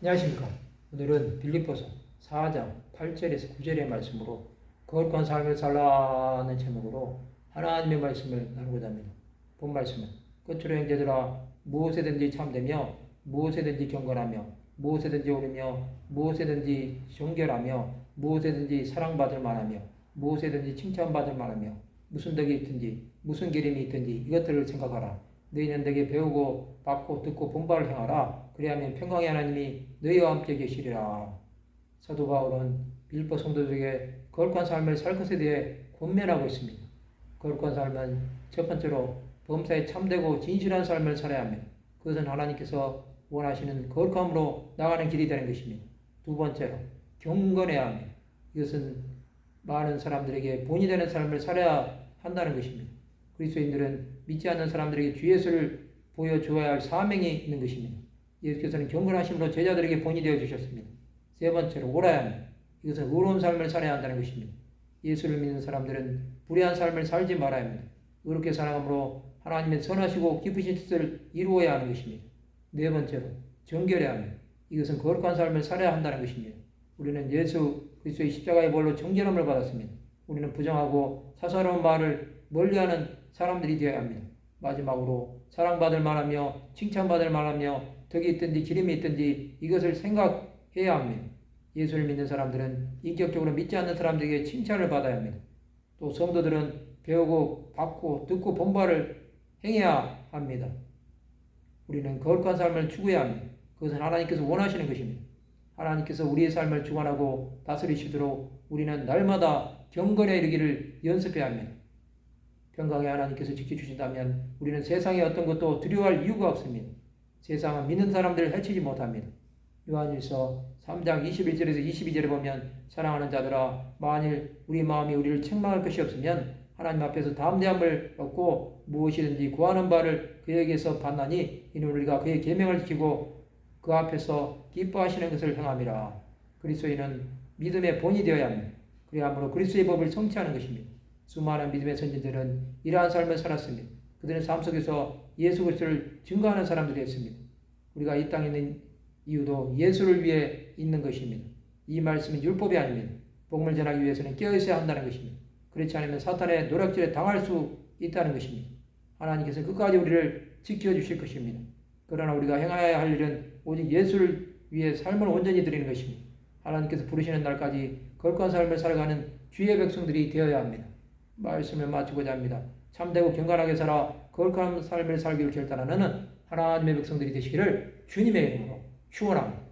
안녕하십니까. 오늘은 빌립보서 4장 8절에서 9절의 말씀으로 거룩한 삶을 살라는 제목으로 하나님의 말씀을 나누고자 합니다. 본 말씀은 끝으로 형제들아 무엇에든지 참되며 무엇에든지 경건하며 무엇에든지 옳으며 무엇에든지 정결하며 무엇에든지 사랑받을 만하며 무엇에든지 칭찬받을 만하며 무슨 덕이 있든지 무슨 기림이 있든지 이것들을 생각하라. 너희는 내게 배우고 받고 듣고 본바를 행하라. 그리하면 평강의 하나님이 너희와 함께 계시리라. 사도 바울은 빌립보 성도들에게 거룩한 삶을 살 것에 대해 권면하고 있습니다. 거룩한 삶은 첫 번째로 범사에 참되고 진실한 삶을 살아야 합니다. 그것은 하나님께서 원하시는 거룩함으로 나가는 길이 되는 것입니다. 두 번째로 경건해야 합니다. 이것은 많은 사람들에게 본이 되는 삶을 살아야 한다는 것입니다. 그리스도인들은 믿지 않는 사람들에게 주 예수를 보여주어야 할 사명이 있는 것입니다. 예수께서는 경건하심으로 제자들에게 본이 되어 주셨습니다. 세 번째로 옳아야 합니다. 이것은 의로운 삶을 살아야 한다는 것입니다. 예수를 믿는 사람들은 불의한 삶을 살지 말아야 합니다. 의롭게 살아감으로 하나님의 선하시고 깊으신 뜻을 이루어야 하는 것입니다. 네 번째로 정결해야 합니다. 이것은 거룩한 삶을 살아야 한다는 것입니다. 우리는 예수 그리스도의 십자가의 벌로 정결함을 받았습니다. 우리는 부정하고 사사로운 말을 멀리하는 사람들이 되어야 합니다. 마지막으로 사랑받을 만하며 칭찬받을 만하며 덕이 있든지 기름이 있든지 이것을 생각해야 합니다. 예수를 믿는 사람들은 인격적으로 믿지 않는 사람들에게 칭찬을 받아야 합니다. 또 성도들은 배우고 받고 듣고 본바를 행해야 합니다. 우리는 거룩한 삶을 추구해야 합니다. 그것은 하나님께서 원하시는 것입니다. 하나님께서 우리의 삶을 주관하고 다스리시도록 우리는 날마다 경건에 이르기를 연습해야 합니다. 평강의 하나님께서 지켜주신다면 우리는 세상의 어떤 것도 두려워할 이유가 없습니다. 세상은 믿는 사람들을 해치지 못합니다. 요한일서 3장 21절에서 22절에 보면 사랑하는 자들아 만일 우리 마음이 우리를 책망할 것이 없으면 하나님 앞에서 담대함을 얻고 무엇이든지 구하는 바를 그에게서 받나니 이는 우리가 그의 계명을 지키고 그 앞에서 기뻐하시는 것을 행함이라. 그리스도인은 믿음의 본이 되어야 합니다. 그리함으로 그리스도의 법을 성취하는 것입니다. 수많은 믿음의 선진들은 이러한 삶을 살았습니다. 그들은 삶 속에서 예수 그리스도를 증거하는 사람들이었습니다. 우리가 이 땅에 있는 이유도 예수를 위해 있는 것입니다. 이 말씀은 율법이 아닙니다. 복음을 전하기 위해서는 깨어있어야 한다는 것입니다. 그렇지 않으면 사탄의 노략질에 당할 수 있다는 것입니다. 하나님께서 끝까지 우리를 지켜주실 것입니다. 그러나 우리가 행해야 할 일은 오직 예수를 위해 삶을 온전히 드리는 것입니다. 하나님께서 부르시는 날까지 거룩한 삶을 살아가는 주의 백성들이 되어야 합니다. 말씀을 마치고자 합니다. 참되고 경건하게 살아 거룩한 삶을 살기를 결단하는 하나님의 백성들이 되시기를 주님의 이름으로 축원합니다.